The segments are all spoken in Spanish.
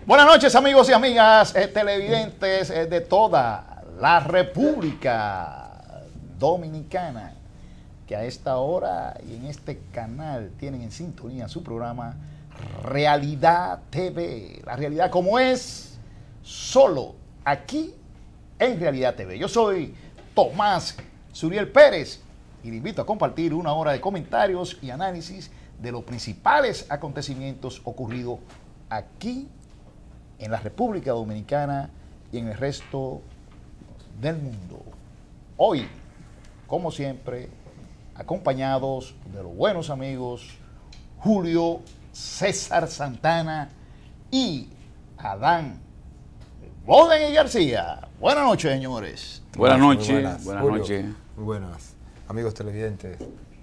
Buenas noches, amigos y amigas televidentes de toda la República Dominicana, que a esta hora y en este canal tienen en sintonía su programa Realidad TV. La realidad como es, solo aquí en Realidad TV. Yo soy Tomás Suriel Pérez y le invito a compartir una hora de comentarios y análisis de los principales acontecimientos ocurridos aquí en la República Dominicana y en el resto del mundo. Hoy, como siempre, acompañados de los buenos amigos Julio César Santana y Adán Boden y García. Buenas noches, señores. Buenas noches. Buenas noches. Muy buenas. Amigos televidentes,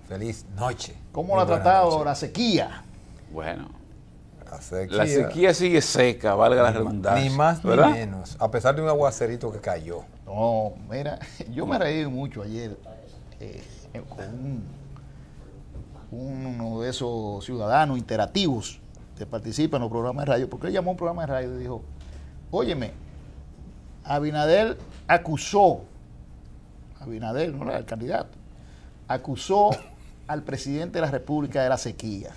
feliz noche. ¿Cómo la ha tratado la sequía? Bueno, la sequía sigue seca, valga la redundancia. Ni más ¿verdad? ni menos, a pesar de un aguacerito que cayó. No, mira, yo me reí mucho ayer con uno de esos ciudadanos interactivos que participan en los programas de radio, porque él llamó a un programa de radio y dijo, óyeme, Abinader acusó, Abinader no era el candidato, acusó al presidente de la República de la sequía.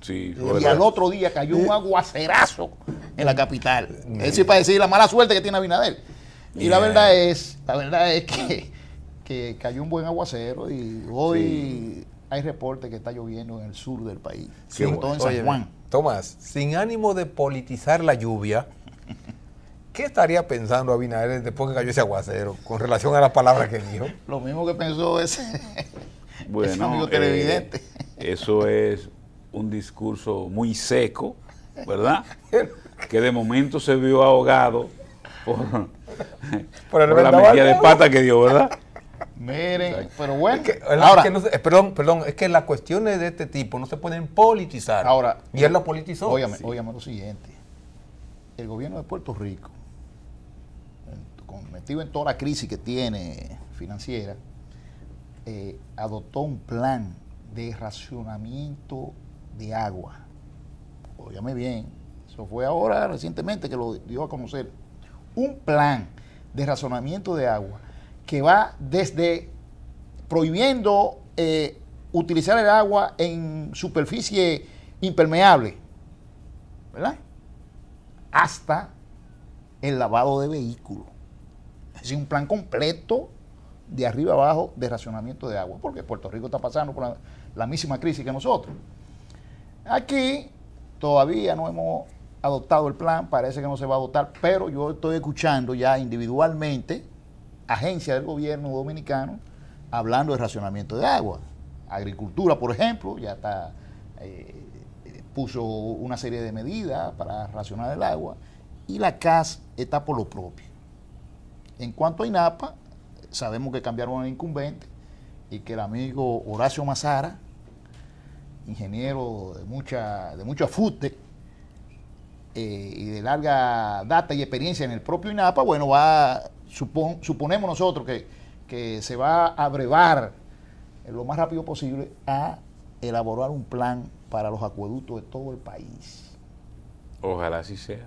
Sí, Y al otro día cayó un aguacerazo en la capital. Eso es para decir la mala suerte que tiene Abinader. Y la verdad es que cayó un buen aguacero y hoy hay reportes que está lloviendo en el sur del país, sobre todo en San Juan. Tomás, sin ánimo de politizar la lluvia, ¿qué estaría pensando Abinader después que cayó ese aguacero con relación a las palabras que dijo? Lo mismo que pensó ese amigo televidente. Eso es un discurso muy seco, ¿verdad? Que de momento se vio ahogado por la metida de pata que dio, ¿verdad? Miren, pero bueno. Perdón, es que las cuestiones de este tipo no se pueden politizar. Ahora, y él lo politizó. Óigame lo siguiente. El gobierno de Puerto Rico, metido en toda la crisis que tiene financiera, adoptó un plan de racionamiento de agua. Óigame bien, eso fue ahora recientemente que lo dio a conocer. Un plan de racionamiento de agua que va desde prohibiendo utilizar el agua en superficie impermeable, ¿verdad?, hasta el lavado de vehículos. Es decir, un plan completo de arriba abajo de racionamiento de agua, porque Puerto Rico está pasando por la misma crisis que nosotros. Aquí todavía no hemos adoptado el plan, parece que no se va a adoptar, pero yo estoy escuchando ya individualmente agencias del gobierno dominicano hablando de racionamiento de agua. Agricultura, por ejemplo, ya está puso una serie de medidas para racionar el agua, y la CAS está por lo propio. En cuanto a INAPA, sabemos que cambiaron al incumbente y que el amigo Horacio Mazara, ingeniero de mucho afuste y de larga data y experiencia en el propio INAPA, bueno, suponemos nosotros que se va a abrevar lo más rápido posible a elaborar un plan para los acueductos de todo el país. Ojalá así sea.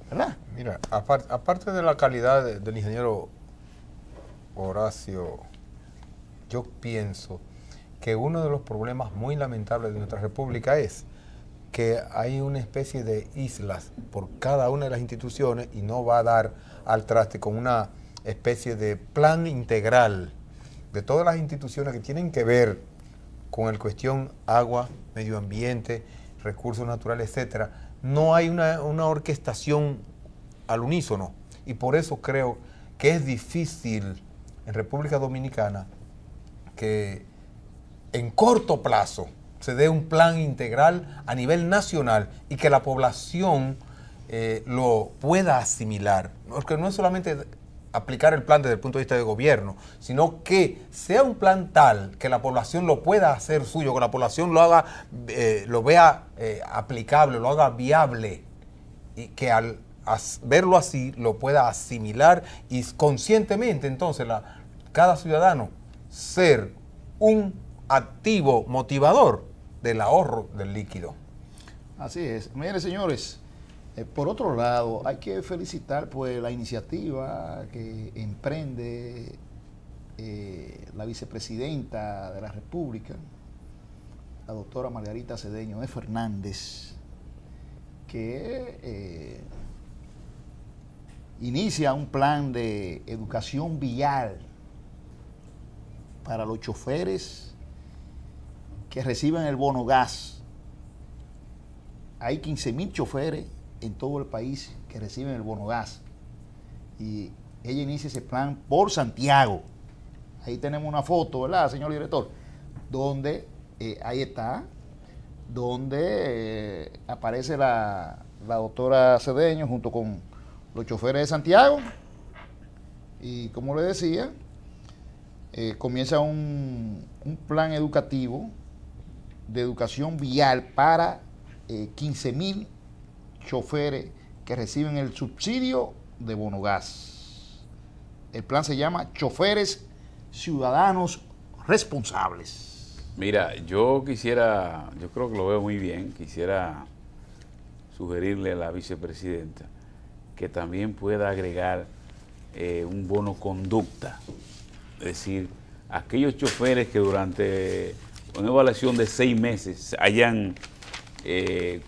¿Verdad? Mira, aparte de la calidad del ingeniero Horacio, yo pienso que uno de los problemas muy lamentables de nuestra república es que hay una especie de islas por cada una de las instituciones y no va a dar al traste con una especie de plan integral de todas las instituciones que tienen que ver con la cuestión agua, medio ambiente, recursos naturales, etcétera. No hay una orquestación al unísono, y por eso creo que es difícil en República Dominicana que en corto plazo se dé un plan integral a nivel nacional y que la población lo pueda asimilar. Porque no es solamente aplicar el plan desde el punto de vista de gobierno, sino que sea un plan tal que la población lo pueda hacer suyo, que la población lo haga, lo vea aplicable, lo haga viable, y que al verlo así lo pueda asimilar y conscientemente entonces cada ciudadano ser un activo motivador del ahorro del líquido. Así es. Miren, señores, Por otro lado, hay que felicitar pues la iniciativa que emprende la vicepresidenta de la República, la doctora Margarita Cedeño de Fernández, que inicia un plan de educación vial para los choferes que reciben el bono gas. Hay 15.000 choferes en todo el país que reciben el bono gas. Y ella inicia ese plan por Santiago. Ahí tenemos una foto, ¿verdad, señor director? Donde, ahí está, donde aparece la doctora Cedeño junto con los choferes de Santiago. Y como le decía, comienza un plan educativo de educación vial para 15.000 choferes que reciben el subsidio de bono gas. El plan se llama Choferes Ciudadanos Responsables. Mira, yo creo que lo veo muy bien, quisiera sugerirle a la vicepresidenta que también pueda agregar un bono conducta, es decir, aquellos choferes que durante una evaluación de 6 meses hayan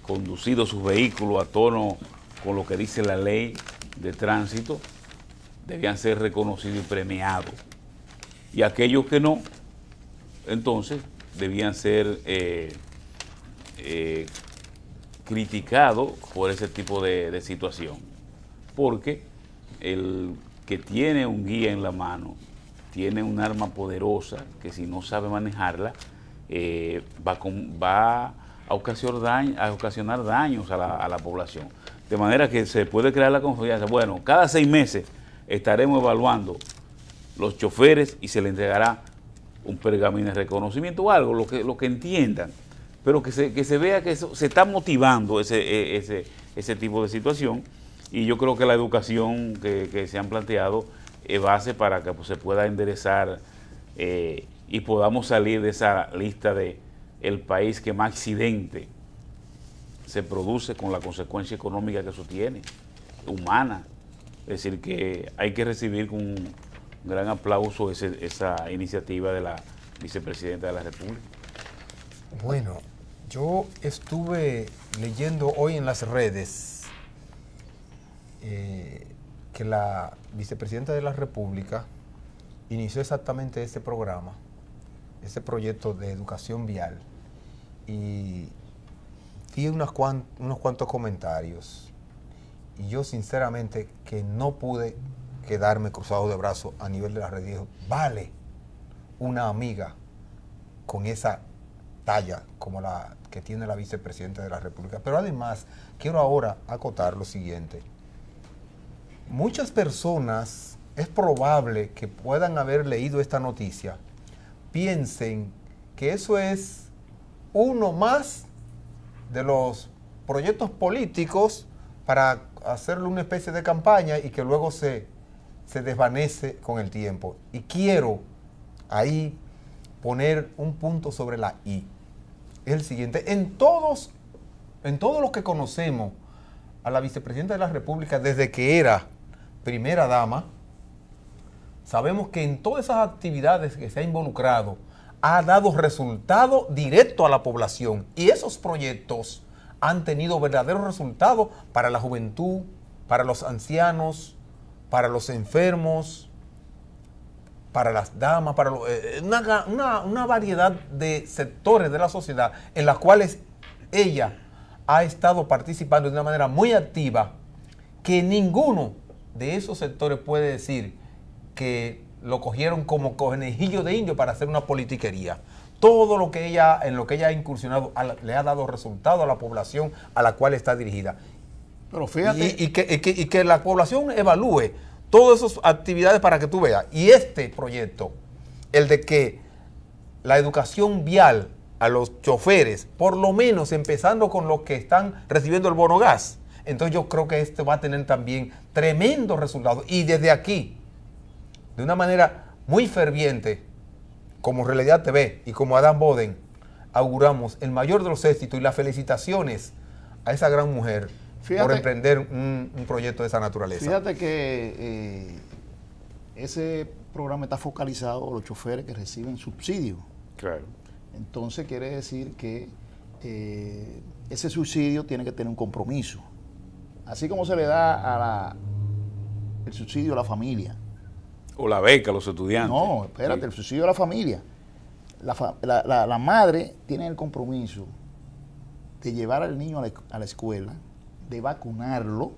conducido sus vehículos a tono con lo que dice la ley de tránsito, debían ser reconocidos y premiados. Y aquellos que no, entonces debían ser criticados por ese tipo de situación. Porque el que tiene un guía en la mano tiene un arma poderosa que si no sabe manejarla va a ocasionar daños a la población. De manera que se puede crear la confianza. Bueno, cada 6 meses estaremos evaluando los choferes y se le entregará un pergamino de reconocimiento o algo, lo que entiendan, pero que se vea que se está motivando ese tipo de situación. Y yo creo que la educación que se han planteado es base para que pues, se pueda enderezar y podamos salir de esa lista de el país que más accidente se produce con la consecuencia económica que eso tiene, humana. Es decir, que hay que recibir con un gran aplauso esa iniciativa de la vicepresidenta de la República. Bueno, yo estuve leyendo hoy en las redes que la vicepresidenta de la República inició exactamente este programa, este proyecto de educación vial, y vi unos cuantos comentarios, y yo sinceramente que no pude quedarme cruzado de brazos a nivel de la red. Dijo, vale una amiga con esa talla como la que tiene la vicepresidenta de la República. Pero además quiero ahora acotar lo siguiente. Muchas personas, es probable que puedan haber leído esta noticia, piensen que eso es uno más de los proyectos políticos para hacerle una especie de campaña y que luego se desvanece con el tiempo. Y quiero ahí poner un punto sobre la I. Es el siguiente. En todos los que conocemos a la vicepresidenta de la República desde que era primera dama, sabemos que en todas esas actividades que se ha involucrado ha dado resultado directo a la población, y esos proyectos han tenido verdaderos resultados para la juventud, para los ancianos, para los enfermos, para las damas, para una variedad de sectores de la sociedad en las cuales ella ha estado participando de una manera muy activa, que ninguno de esos sectores puede decir que lo cogieron como conejillo de indio para hacer una politiquería. Todo lo que en lo que ella ha incursionado le ha dado resultado a la población a la cual está dirigida. Pero fíjate. Y que la población evalúe todas esas actividades para que tú veas. Y este proyecto, el de que la educación vial a los choferes, por lo menos empezando con los que están recibiendo el bono gas, entonces yo creo que este va a tener también tremendos resultados. Y desde aquí, de una manera muy ferviente, como Realidad TV y como Adán Boden, auguramos el mayor de los éxitos y las felicitaciones a esa gran mujer Fíjate, por emprender un proyecto de esa naturaleza. Fíjate que ese programa está focalizado a los choferes que reciben subsidio. Claro. Entonces quiere decir que ese subsidio tiene que tener un compromiso. Así como se le da el subsidio a la familia. O la beca a los estudiantes. No, espérate, Sí. el subsidio a la familia. La madre tiene el compromiso de llevar al niño a la escuela, de vacunarlo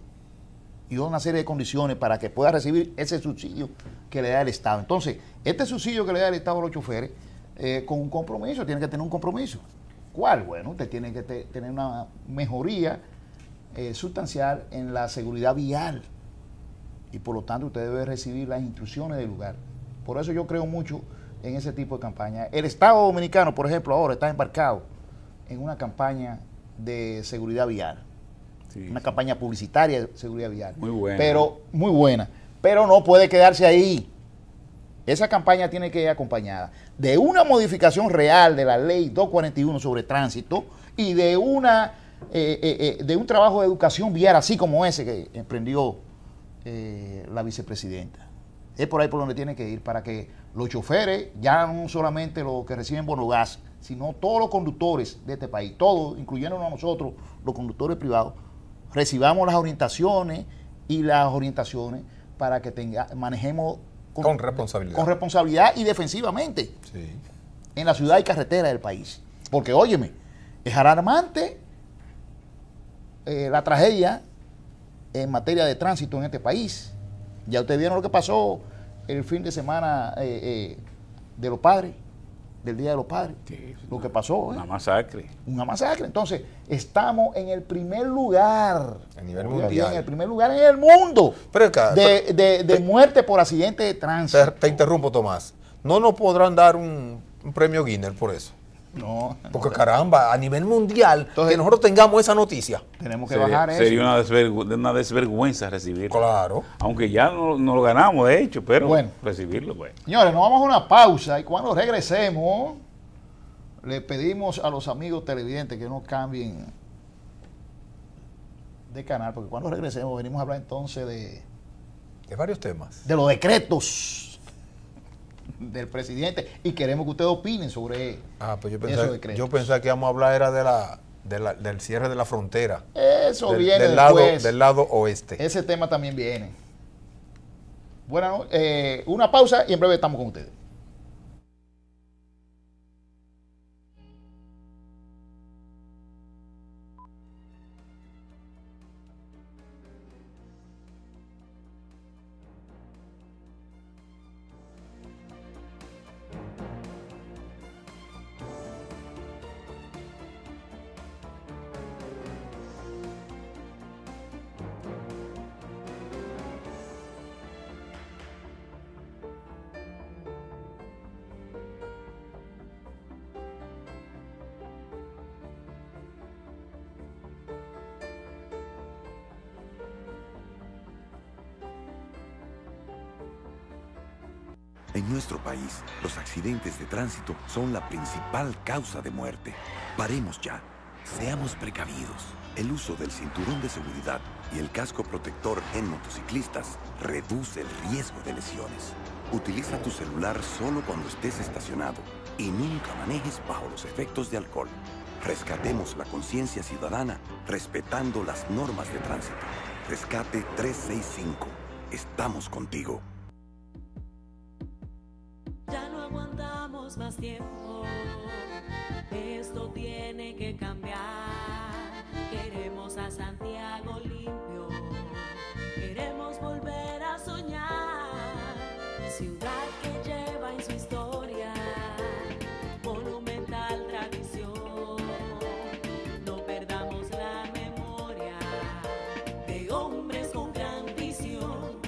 y una serie de condiciones para que pueda recibir ese subsidio que le da el Estado. Entonces, este subsidio que le da el Estado a los choferes, con un compromiso, tiene que tener un compromiso. ¿Cuál? Bueno, usted tiene que tener una mejoría sustancial en la seguridad vial y por lo tanto usted debe recibir las instrucciones del lugar. Por eso yo creo mucho en ese tipo de campaña. El Estado Dominicano, por ejemplo, ahora está embarcado en una campaña de seguridad vial. Sí, Una sí. campaña publicitaria de seguridad vial. Muy buena. Pero, muy buena. Pero no puede quedarse ahí. Esa campaña tiene que ir acompañada de una modificación real de la ley 241 sobre tránsito y de un trabajo de educación vial, así como ese que emprendió la vicepresidenta. Es por ahí por donde tiene que ir, para que los choferes, ya no solamente los que reciben bono gas, sino todos los conductores de este país, todos, incluyéndonos a nosotros, los conductores privados, recibamos las orientaciones para que manejemos Con responsabilidad. Con responsabilidad y defensivamente Sí. en la ciudad y carretera del país. Porque, óyeme, es alarmante la tragedia en materia de tránsito en este país. Ya ustedes vieron lo que pasó el fin de semana de los padres, del Día de los Padres. Sí, Lo que pasó, una masacre. una masacre. Entonces, estamos en el primer lugar. A nivel Oiga mundial. bien, en el primer lugar en el mundo Pero acá, de muerte por accidente de tránsito. te interrumpo, Tomás. No nos podrán dar un premio Guinness por eso. No, Porque caramba, a nivel mundial, Entonces, que nosotros tengamos esa noticia. tenemos que Sería, bajar eso. sería una desvergüenza recibirlo. Claro. Aunque ya no lo ganamos, de hecho, pero Bueno. recibirlo, pues. Señores, nos vamos a una pausa y cuando regresemos, le pedimos a los amigos televidentes que no cambien de canal, porque cuando regresemos venimos a hablar entonces De varios temas. de los decretos del presidente y queremos que ustedes opinen sobre Pues esos decretos. yo pensaba que íbamos a hablar era del cierre de la frontera. Eso viene del después. lado oeste. Ese tema también viene. Bueno, una pausa y en breve estamos con ustedes. En nuestro país, los accidentes de tránsito son la principal causa de muerte. Paremos ya. Seamos precavidos. El uso del cinturón de seguridad y el casco protector en motociclistas reduce el riesgo de lesiones. Utiliza tu celular solo cuando estés estacionado y nunca manejes bajo los efectos de alcohol. Rescatemos la conciencia ciudadana respetando las normas de tránsito. Rescate 365. Estamos contigo. Ya no aguantamos más tiempo. Esto tiene que cambiar. Queremos a Santiago limpio. Queremos volver a soñar. Ciudad que lleva en su historia monumental tradición. No perdamos la memoria de hombres con gran visión.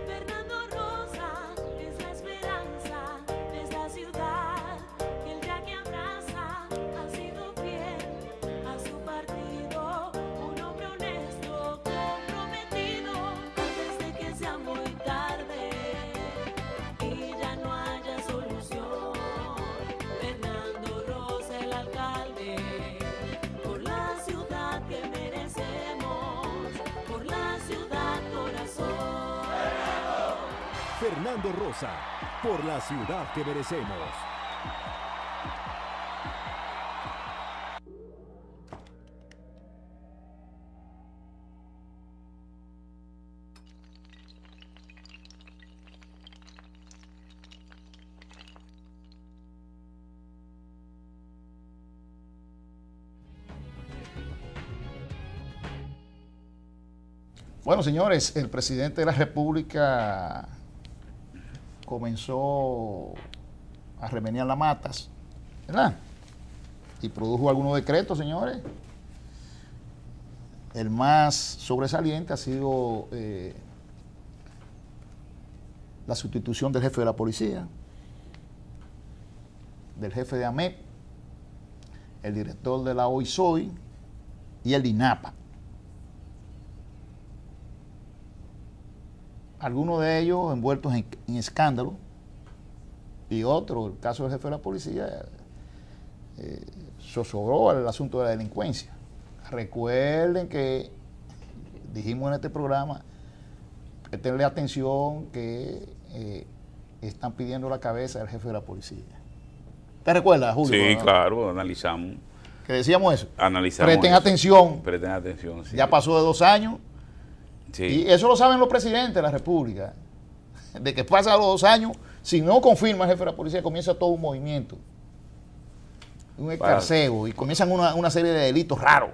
Fernando Rosa es la esperanza de esta ciudad, y el día que abraza ha sido Fernando Rosa, por la ciudad que merecemos. Bueno, señores, el presidente de la República comenzó a remediar las matas, ¿verdad? Y produjo algunos decretos, señores. El más sobresaliente ha sido la sustitución del jefe de la policía, del jefe de AMEP, el director de la OISOI y el INAPA. Algunos de ellos envueltos en escándalo y otro, el caso del jefe de la policía, zozobró el asunto de la delincuencia. Recuerden que dijimos en este programa, tenerle atención que están pidiendo la cabeza del jefe de la policía. ¿Te recuerdas, Julio? Sí, ¿no? claro, analizamos. Que decíamos eso. Analizamos Presten eso. atención. Presten atención, sí. Ya pasó de 2 años. Sí. Y eso lo saben los presidentes de la República. De que pasa los 2 años, si no confirma el jefe de la policía, comienza todo un movimiento. Un escarceo. Y comienzan una serie de delitos raros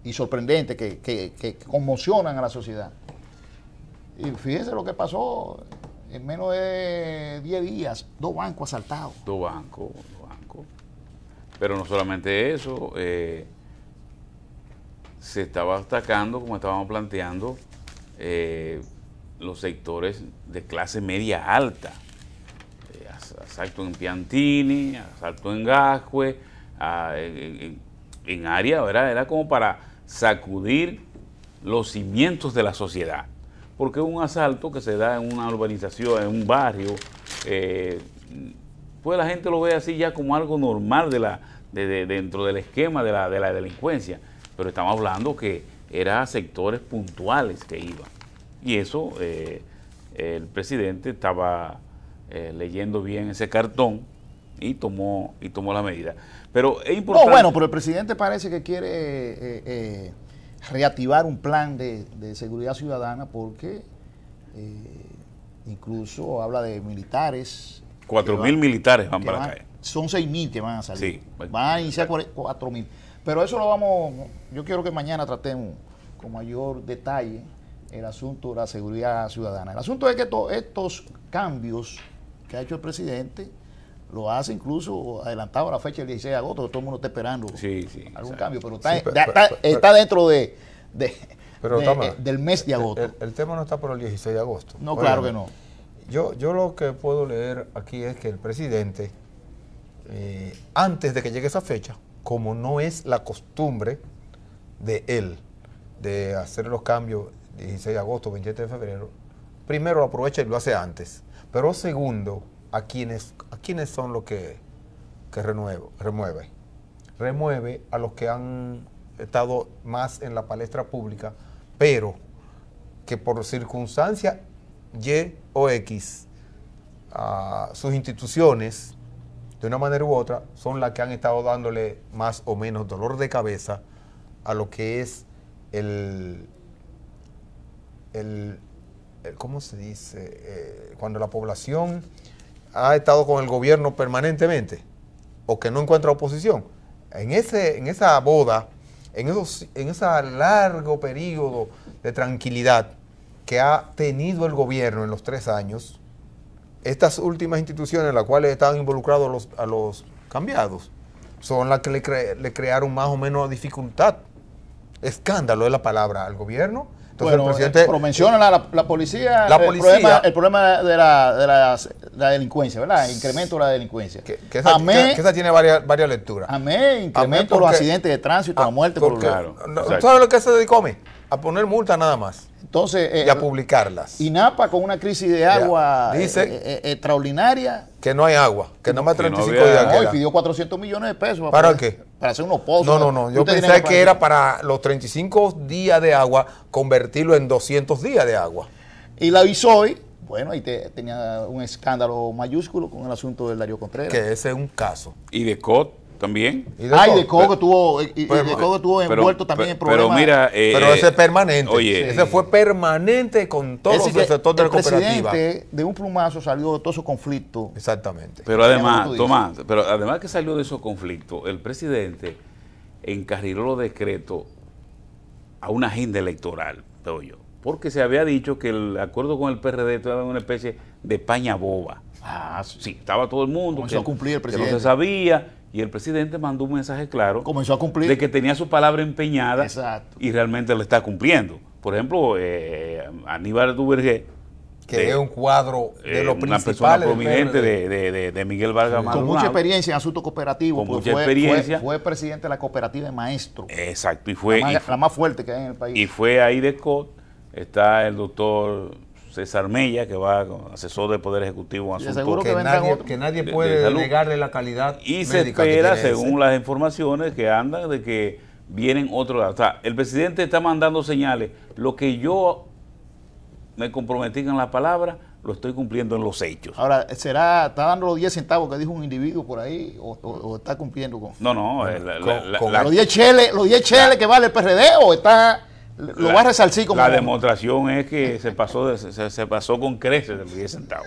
y sorprendentes que conmocionan a la sociedad. Y fíjense lo que pasó en menos de 10 días. 2 bancos asaltados. 2 bancos. Pero no solamente eso, se estaba atacando, como estábamos planteando, los sectores de clase media alta. Asalto en Piantini, asalto en Gascue, en área, ¿verdad? Era como para sacudir los cimientos de la sociedad. Porque un asalto que se da en una urbanización, en un barrio, pues la gente lo ve así ya como algo normal dentro del esquema de la delincuencia. Pero estamos hablando que eran sectores puntuales que iban. Y eso, el presidente estaba leyendo bien ese cartón y tomó la medida. Pero es importante... No, bueno, pero el presidente parece que quiere reactivar un plan de seguridad ciudadana porque incluso habla de militares. 4.000 militares van para la calle. Son 6.000 que van a salir. Sí. Van a iniciar 4.000. Pero eso lo vamos, yo quiero que mañana tratemos con mayor detalle el asunto de la seguridad ciudadana. El asunto es que estos cambios que ha hecho el presidente lo hace incluso adelantado a la fecha del 16 de agosto, que todo el mundo está esperando algún cambio, pero está dentro del mes de agosto. El tema no está por el 16 de agosto. No, claro que no. Yo lo que puedo leer aquí es que el presidente, antes de que llegue esa fecha, como no es la costumbre de él de hacer los cambios 16 de agosto, 27 de febrero, primero lo aprovecha y lo hace antes. Pero segundo, ¿a quiénes son los que remueve? Remueve a los que han estado más en la palestra pública, pero que por circunstancia Y o X, sus instituciones, de una manera u otra, son las que han estado dándole más o menos dolor de cabeza a lo que es ¿cómo se dice? Cuando la población ha estado con el gobierno permanentemente o que no encuentra oposición. En esa boda, en ese largo periodo de tranquilidad que ha tenido el gobierno en los 3 años, estas últimas instituciones en las cuales estaban involucrados a los cambiados son las que le crearon más o menos dificultad. Escándalo es la palabra al gobierno. Entonces Bueno, el presidente... pero menciona la policía, el problema de la delincuencia, ¿verdad? El incremento de la delincuencia. Que esa tiene varias lecturas. Incremento de los accidentes de tránsito, la muerte por Claro. ¿Sabes lo que se dedicó a poner multas nada más? Entonces, Y a publicarlas. INAPA con una crisis de agua dice extraordinaria. Que no hay agua, que no más Que no 35 había- días No, y queda. pidió 400 millones de pesos. ¿Para qué? Para hacer unos pozos. No, yo Usted tiene pensé que era planificar. para los 35 días de agua, convertirlo en 200 días de agua. Y la ISOI Bueno, ahí tenía un escándalo mayúsculo con el asunto del Darío Contreras. Que ese es un caso. Y de COT también. Y De Coco estuvo pero- envuelto también en problemas. Pero mira, Pero ese es permanente. oye, Ese fue permanente con todos Es los decir, que sectores de la el cooperativa. presidente de un plumazo salió de todos esos conflictos. Exactamente. pero Como además, tú dices. Tomás, pero además que salió de esos conflictos, el presidente encarriló los decretos a una agenda electoral, veo yo. Porque se había dicho que el acuerdo con el PRD estaba en una especie de paña boba. Ah, Sí, estaba todo el mundo. Comenzó a cumplir el que presidente. no se sabía. Y el presidente mandó un mensaje claro Comenzó a cumplir. de que tenía su palabra empeñada. Exacto. Y realmente lo está cumpliendo. Por ejemplo, Aníbal Duvergé, Que es un cuadro de los una persona principales. del prominente PRD. de Miguel Vargas con Maldonado. mucha experiencia en asuntos cooperativos. Con porque mucha experiencia. Fue presidente de la cooperativa de maestros. Exacto. La más fuerte que hay en el país. Y fue ahí de COT. Está el doctor César Mella, que va como asesor del Poder Ejecutivo en Y asuntos. seguro Que vendrán nadie, otros. que nadie de puede salud. negarle la calidad Y se médica que espera, tiene ese. según las informaciones que andan, de que vienen otros. O sea, el presidente está mandando señales. Lo que yo me comprometí en la palabra, lo estoy cumpliendo en los hechos. Ahora, ¿está dando los 10 centavos que dijo un individuo por ahí o está cumpliendo con No, con los 10 cheles que vale el PRD o lo va a resarcir como la demostración es que se pasó con creces de los 10 centavos.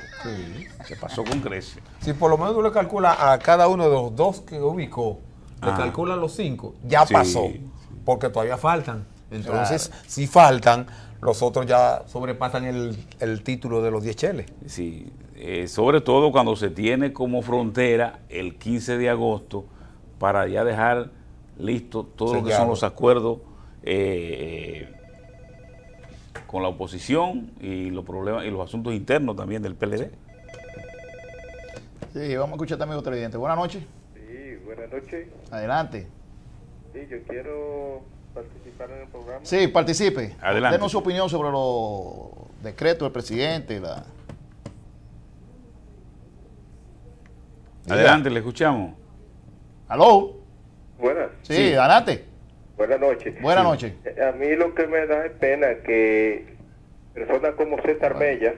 Se pasó con creces. Si por lo menos tú le calculas a cada uno de los dos que ubicó, le Ah. calculas los 5, ya Sí, pasó. sí. Porque todavía faltan. Entonces, si faltan, los otros ya sobrepasan el título de los 10 cheles. Sí, sobre todo cuando se tiene como frontera el 15 de agosto para ya dejar listo todo lo que son Sellado. los acuerdos con la oposición y los problemas y los asuntos internos también del PLD. Sí, vamos a escuchar también otro televidente. Buenas noches. Sí, buenas noches. Adelante. Sí, yo quiero participar en el programa. Sí, participe. Adelante. Denos su opinión sobre los decretos del presidente. Adelante, le escuchamos. ¿Aló? Buenas. Sí, adelante. Buenas noches. Buenas noches. A mí lo que me da es pena que personas como César Mella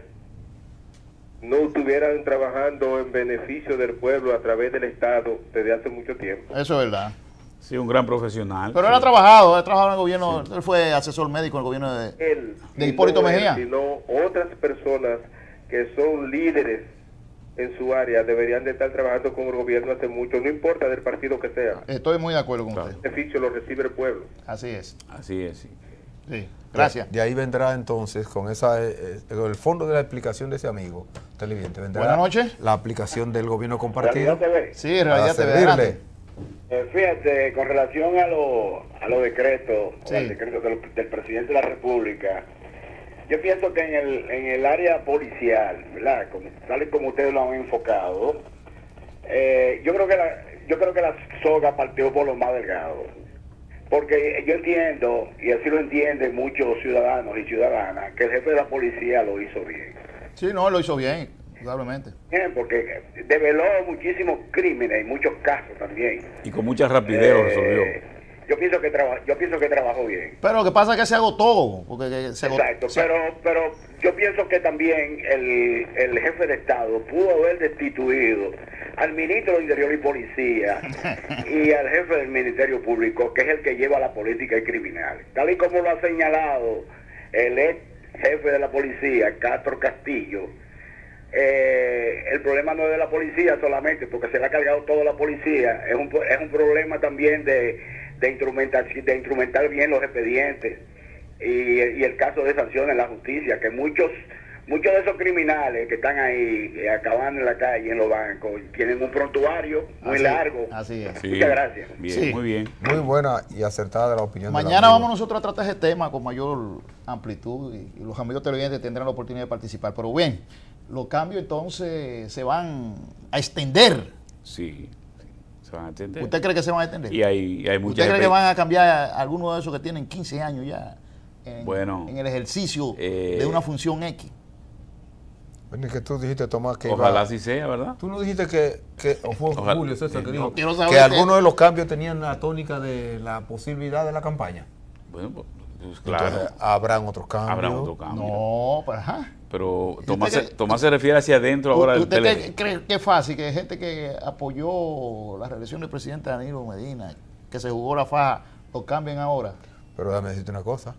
no estuvieran trabajando en beneficio del pueblo a través del Estado desde hace mucho tiempo. Eso es verdad. Sí, un gran profesional. Pero Sí. él ha trabajado en el gobierno, él fue asesor médico en el gobierno de Él, ¿De y Hipólito no él, Mejía? sino otras personas que son líderes en su área deberían de estar trabajando con el gobierno hace mucho, no importa del partido que sea. Estoy muy de acuerdo con Claro. usted. El beneficio lo recibe el pueblo. Así es. Así es, sí. Sí. Gracias. De ahí vendrá entonces, con el fondo de la explicación de ese amigo televidente, vendrá Buenas noches. la aplicación del gobierno compartido. Sí, en realidad te Para ve adelante. servirle. Fíjate, con relación a los decretos, Sí. al decreto del presidente de la República, yo pienso que en el área policial, ¿verdad? Tal y como ustedes lo han enfocado, yo creo que la soga partió por lo más delgado. Porque yo entiendo, y así lo entienden muchos ciudadanos y ciudadanas, que el jefe de la policía lo hizo bien. Sí, no, lo hizo bien, indudablemente. Bien, porque develó muchísimos crímenes y muchos casos también. Y con mucha rapidez lo resolvió. Yo pienso que trabajó bien. Pero lo que pasa es que se agotó. Porque se agotó. Exacto, pero yo pienso que también el jefe de Estado pudo haber destituido al ministro de Interior y Policía y al jefe del Ministerio Público, que es el que lleva la política y criminal. Tal y como lo ha señalado el ex jefe de la policía, Castro Castillo, el problema no es de la policía solamente, porque se le ha cargado toda la policía, es un problema también de instrumentar bien los expedientes y el caso de sanciones en la justicia, que muchos de esos criminales que están ahí acabando en la calle, en los bancos, tienen un prontuario muy largo. Así es. Sí. Muchas gracias. Bien, Sí. muy bien. Muy buena y acertada la opinión del Mañana amigo. vamos nosotros a tratar ese tema con mayor amplitud y los amigos televidentes tendrán la oportunidad de participar. Pero bien, los cambios entonces se van a extender. Sí. Se van a atender. ¿Usted cree que se van a extender? Y hay mucha ¿Usted cree que van a cambiar algunos de esos que tienen 15 años ya Bueno, en el ejercicio de una función X? Bueno, que tú dijiste, Tomás, que Ojalá iba- así sea, ¿verdad? Tú no dijiste o fue Ojalá. Julio César que dijo quiero saber que qué- algunos de los cambios tenían la tónica de la posibilidad de la campaña. Bueno, pues claro. Entonces, habrán otros cambios. Habrá otro cambio. No, pero ajá. Pero ¿Y Tomás, usted Tomás se refiere hacia adentro ahora del ¿Usted PLD. cree que es fácil que gente que apoyó la reelección del presidente Danilo Medina, que se jugó la faja, lo cambien ahora? Pero déjame decirte una cosa.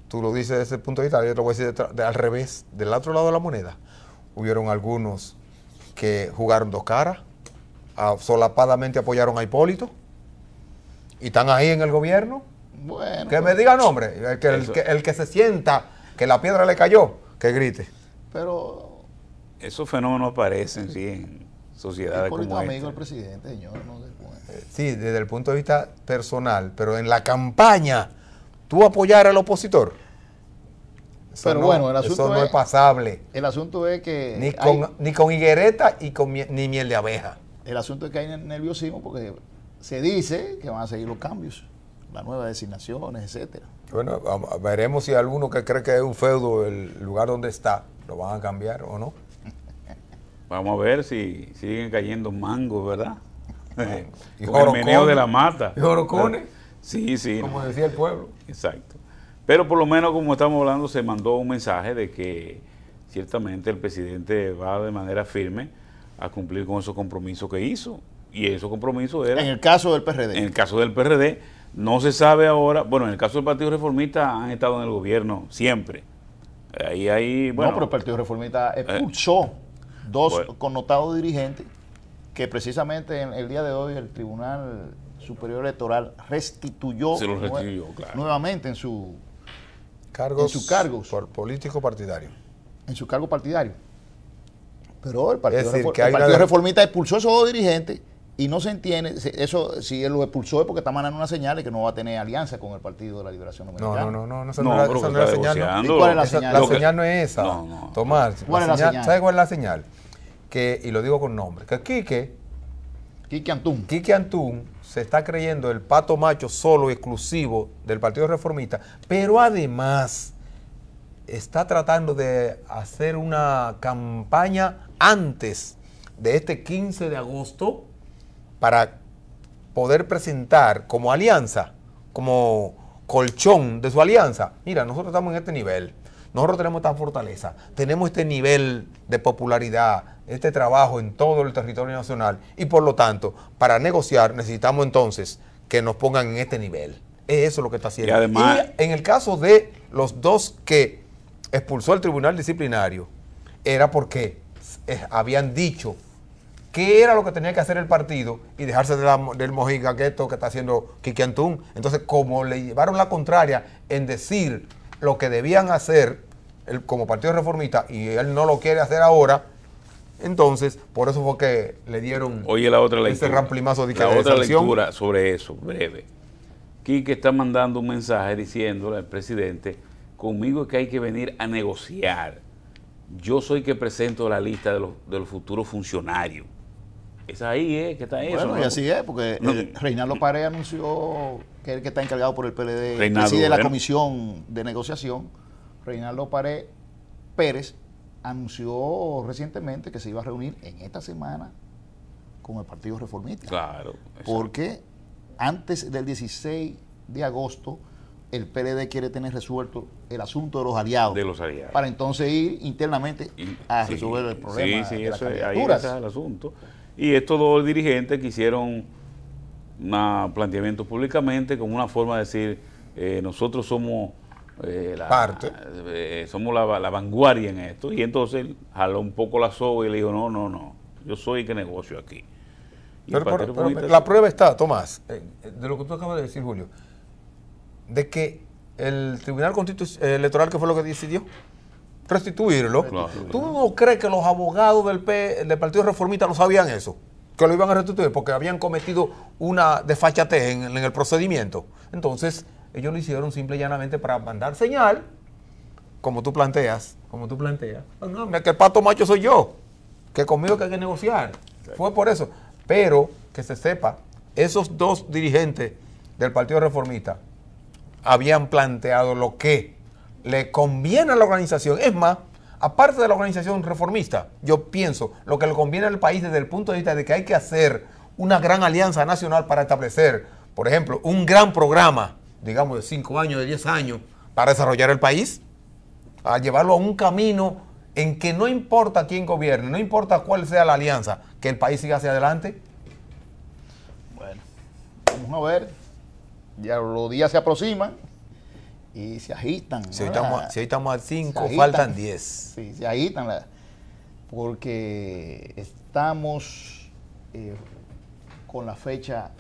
Tú lo dices desde ese punto de vista, yo te lo voy a decir al revés, del otro lado de la moneda. Hubieron algunos que jugaron dos caras, solapadamente apoyaron a Hipólito y están ahí en el gobierno. Bueno, Que me pero- digan nombre, el que se sienta que la piedra le cayó, que grite. pero Esos fenómenos aparecen, sí, en sociedades Hipólito como amigo esta. del presidente, señor, no se puede. Sí, desde el punto de vista personal, pero en la campaña, ¿tú apoyar al opositor? Eso Pero no, bueno, el asunto eso no es- es pasable. El asunto es que Ni con higuereta y ni miel de abeja. el asunto es que hay nerviosismo porque se dice que van a seguir los cambios, las nuevas designaciones, etcétera. Bueno, veremos si alguno que cree que es un feudo el lugar donde está, lo van a cambiar o no. Vamos a ver si siguen cayendo mangos, ¿verdad? Y Con el meneo jorocones. de la mata. Y jorocones. Sí, sí. Como no. decía el pueblo. Exacto. Pero por lo menos, como estamos hablando, se mandó un mensaje de que ciertamente el presidente va de manera firme a cumplir con esos compromisos que hizo. Y esos compromisos eran, En el caso del PRD. en el caso del PRD, no se sabe ahora, bueno, en el caso del Partido Reformista han estado en el gobierno siempre. Ahí, bueno, no, pero el Partido Reformista expulsó dos bueno. connotados dirigentes que precisamente en el día de hoy el Tribunal Superior Electoral restituyó, Se los restituyó, claro. nuevamente en su Cargos, En sus cargos. por político partidario. cargo partidario. Pero el Partido, Es decir, que el hay una Partido de- Reformista expulsó a esos dos dirigentes y no se entiende, eso si él lo expulsó es porque está mandando una señal de que no va a tener alianza con el Partido de la Liberación Dominicana. No, esa No, no, es la- pero esa que no es la está señal. ¿no? negociando. ¿Y cuál es la Esa- señal? la Lo que- señal no es esa. No, no. Tomás, ¿Cuál es la señal? ¿sabes cuál es la señal? Que, y lo digo con nombre, que Quique Antún. Quique Antún se está creyendo el pato macho solo y exclusivo del Partido Reformista, pero además está tratando de hacer una campaña antes de este 15 de agosto para poder presentar como alianza, como colchón de su alianza. Mira, nosotros estamos en este nivel, nosotros tenemos esta fortaleza, tenemos este nivel de popularidad, este trabajo en todo el territorio nacional y por lo tanto, para negociar necesitamos entonces que nos pongan en este nivel. Es eso lo que está haciendo. Y además- Y en el caso de los dos que expulsó el tribunal disciplinario, era porque habían dicho qué era lo que tenía que hacer el partido y dejarse del mojigagueto que está haciendo Quique Antún. Entonces, como le llevaron la contraria en decir lo que debían hacer como Partido Reformista y él no lo quiere hacer ahora, entonces, por eso fue que le dieron oye la otra ese lectura. ramplimazo de, La de otra sanción. lectura sobre eso, breve. Quique está mandando un mensaje diciéndole al presidente, conmigo es que hay que venir a negociar. Yo soy que presento la lista de los futuros funcionarios. Es ahí, que está eso. Bueno, y ¿no? así es, porque No. Reinaldo Pared anunció que es el que está encargado por el PLD, Reinaldo, preside la bueno. comisión de negociación. Reinaldo Pared Pérez anunció recientemente que se iba a reunir en esta semana con el Partido Reformista. Claro. exacto. Porque antes del 16 de agosto el PLD quiere tener resuelto el asunto de los aliados. De los aliados. Para entonces ir internamente Y- a sí, resolver el problema sí, de las eso es- ahí candidaturas. está el asunto. Y estos dos dirigentes que hicieron un planteamiento públicamente como una forma de decir, nosotros somos Parte. somos la vanguardia en esto. Y entonces él jaló un poco la soga y le dijo, no, yo soy el que negocio aquí. Y el Pero Partido Reformista- la prueba está, Tomás, de lo que tú acabas de decir, Julio, de que el Tribunal Electoral, ¿qué fue lo que decidió? Restituirlo. Claro. ¿Tú no crees que los abogados del Partido Reformista no sabían eso? Que lo iban a restituir porque habían cometido una desfachatez en el procedimiento. Entonces, ellos lo hicieron simple y llanamente para mandar señal, como tú planteas. No, mira, que el pato macho soy yo, que conmigo que hay que negociar. Fue por eso. Pero que se sepa, esos dos dirigentes del Partido Reformista habían planteado lo que le conviene a la organización. Es más, aparte de la organización reformista, yo pienso lo que le conviene al país desde el punto de vista de que hay que hacer una gran alianza nacional para establecer, por ejemplo, un gran programa, digamos de 5 años, de 10 años, para desarrollar el país, a llevarlo a un camino en que no importa quién gobierne, no importa cuál sea la alianza, que el país siga hacia adelante? Bueno, vamos a ver. Ya los días se aproximan y se agitan. Si hoy ¿verdad? estamos a 5, Se agitan. faltan 10. Sí, se agitan. Porque estamos con la fecha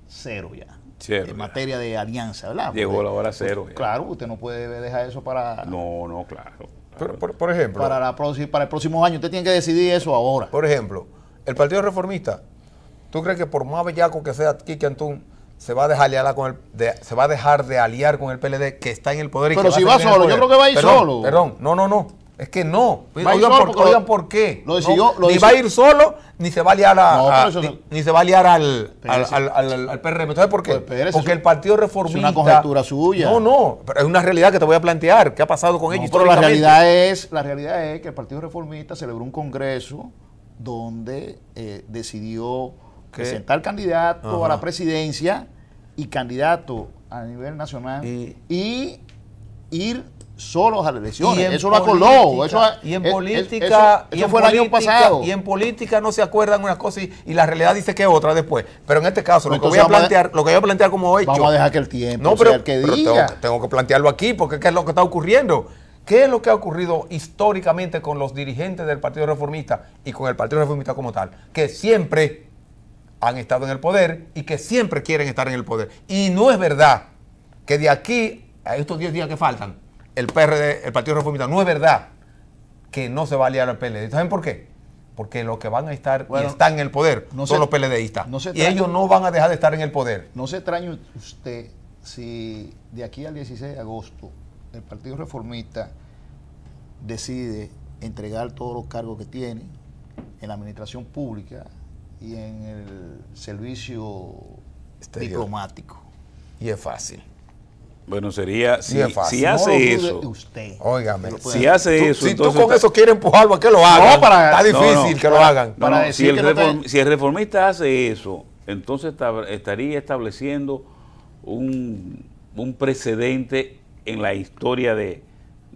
cero ya. Cero, en ya. materia de alianza, ¿verdad? Llegó Porque, la hora cero. ya. claro, usted no puede dejar eso para, No, claro. Pero, por ejemplo, para el próximo año. Usted tiene que decidir eso ahora. por ejemplo, el Partido Reformista, ¿tú crees que por más bellaco que sea Quique Antún, se va a dejar se va a dejar de aliar con el PLD que está en el poder? Y Pero que si a va seguir en el solo, yo poder? creo que va a ir Perdón, solo. Perdón, no. Es que no. Va a ir solo porque Oigan por qué. lo decidió- lo ni decidió- va a ir solo, ni se va a aliar No, pero eso no- ni se va a aliar al Espérese. PRM. Entonces, ¿por qué? Pues espérese, Porque eso- el Partido Reformista... es una conjetura suya. No, pero es una realidad que te voy a plantear. ¿Qué ha pasado con ellos No, pero la históricamente? realidad es que el Partido Reformista celebró un congreso donde decidió ¿Qué? presentar candidato Ajá. a la presidencia y candidato a nivel nacional y ir solos a las elecciones. Y en Eso lo acordó. política- y en eso- política, eso fue el año pasado. Y en política no se acuerdan una cosa y la realidad dice que es otra después. Pero en este caso, Pues lo que voy a entonces plantear como hecho. Vamos a dejar que el tiempo No, sea pero, el que pero diga. tengo que plantearlo aquí, porque ¿qué es lo que está ocurriendo? ¿Qué es lo que ha ocurrido históricamente con los dirigentes del Partido Reformista y con el Partido Reformista como tal? Que siempre han estado en el poder y que siempre quieren estar en el poder. Y no es verdad que de aquí a estos 10 días que faltan, el PRD, el Partido Reformista, no es verdad que no se va a aliar al PLD. ¿Saben por qué? Porque los que van a estar Bueno, y están en el poder no son se- los PLDistas. no se Y trata- ellos no van a dejar de estar en el poder. No se extrañe usted si de aquí al 16 de agosto el Partido Reformista decide entregar todos los cargos que tiene en la administración pública y en el servicio Exterior. diplomático. Y es fácil. Bueno, sería, Sí, es fácil. si No hace lo dude eso, usted. Óigame. Lo puede si hacer. hace eso, Si tú entonces con eso quieres empujarlo a que lo hagan, para- está no, difícil no, que lo para- hagan. para si decir el, que no si el reformista hace eso, entonces estaría estableciendo un precedente en la historia de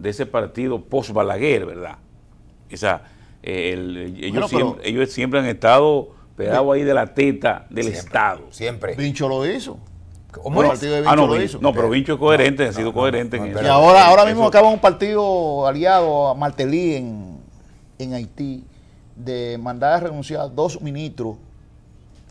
ese partido post-Balaguer, ¿verdad? O sea, ellos siempre han estado pegados ahí de la teta del Siempre, Estado. Siempre. Vincho lo hizo. ¿Cómo El es? partido de Vincho No, lo hizo. no, pero Vincho es coherente, ha sido coherente en Y eso. ahora mismo Eso- acaba un partido aliado a Martelly en Haití de mandar a renunciar 2 ministros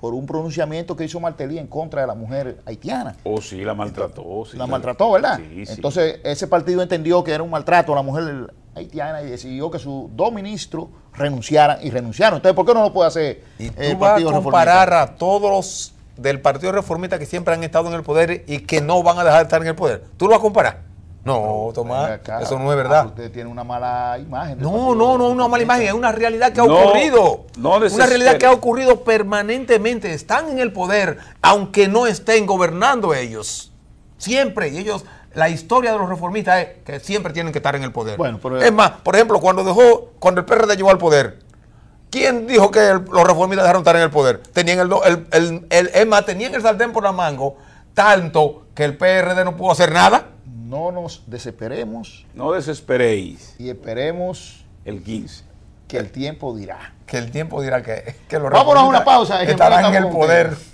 por un pronunciamiento que hizo Martelly en contra de la mujer haitiana. Oh, sí, la maltrató. Sí, La maltrató, ¿verdad? Sí, sí. Entonces, ese partido entendió que era un maltrato a la mujer haitiana y decidió que sus 2 ministros renunciaran y renunciaron. Entonces, ¿por qué no lo puede hacer Y el tú vas a Partido comparar Reformista? a todos los del Partido Reformista que siempre han estado en el poder y que no van a dejar de estar en el poder. ¿Tú lo vas a comparar? No, Tomás, Venga acá. eso no es verdad. Usted tiene una mala imagen. del No, Partido una mala Reformista. imagen, es una realidad que ha No, ocurrido. no una desespere. realidad que ha ocurrido permanentemente. Están en el poder, aunque no estén gobernando ellos. Siempre. Y ellos, la historia de los reformistas es que siempre tienen que estar en el poder. Bueno, pero- es más, por ejemplo, cuando el PRD llegó al poder, ¿quién dijo que los reformistas dejaron de estar en el poder? Tenían es más, tenían el sartén por la mango, tanto que el PRD no pudo hacer nada. No nos desesperemos No desesperéis y esperemos el 15. que el tiempo dirá. Que el tiempo dirá que los Vámonos a una reformistas pausa, y estarán en estamos el con poder. ustedes.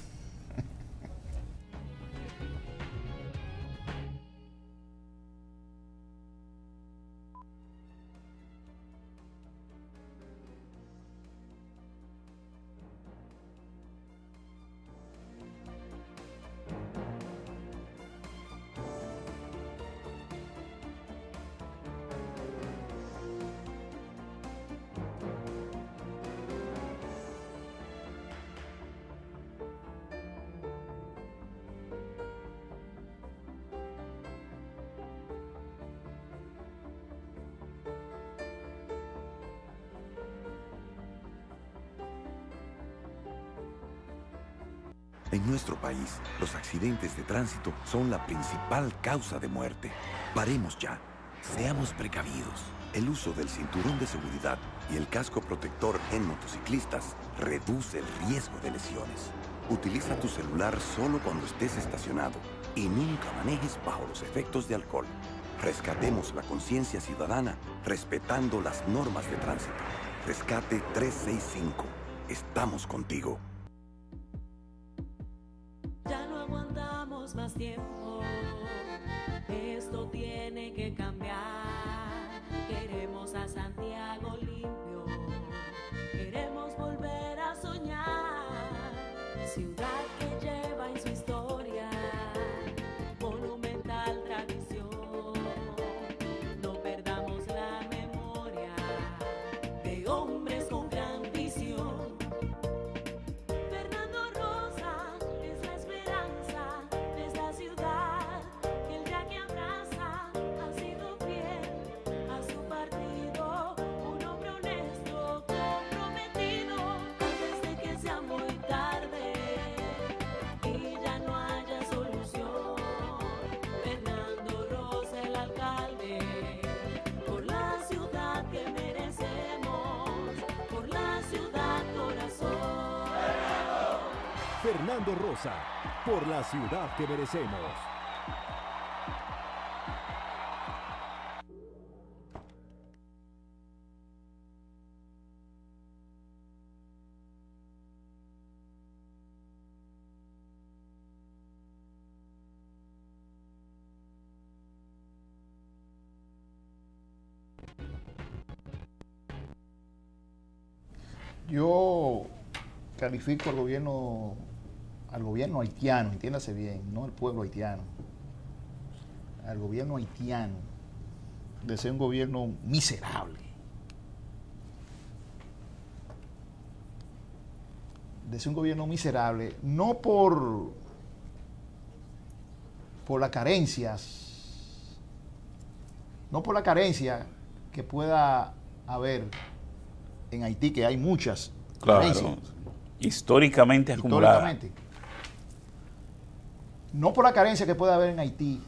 En nuestro país, los accidentes de tránsito son la principal causa de muerte. Paremos ya. Seamos precavidos. El uso del cinturón de seguridad y el casco protector en motociclistas reduce el riesgo de lesiones. Utiliza tu celular solo cuando estés estacionado y nunca manejes bajo los efectos de alcohol. Rescatemos la conciencia ciudadana respetando las normas de tránsito. Rescate 365. Estamos contigo. Ya no aguantamos más tiempo. Esto tiene que cambiar. Queremos a Santiago limpio. Queremos volver a soñar. Ciudad que lleva en su historia monumental tradición. No perdamos la memoria de hombres con gran visión. Fernando Rosa es la esperanza de esta ciudad, que el día que abraza ha sido fiel a su partido, un hombre honesto, comprometido, antes de que sea muy tarde y ya no haya solución. Fernando Rosa, el alcalde, por la ciudad que merecemos, por la ciudad corazón. Fernando Rosa, por la ciudad que merecemos. Yo califico al gobierno haitiano, entiéndase bien, no al pueblo haitiano, al gobierno haitiano, de ser un gobierno miserable, no por las carencias, no por la carencia que pueda haber en Haití, que hay muchas carencias. Históricamente acumulada. Históricamente. No por la carencia que puede haber en Haití,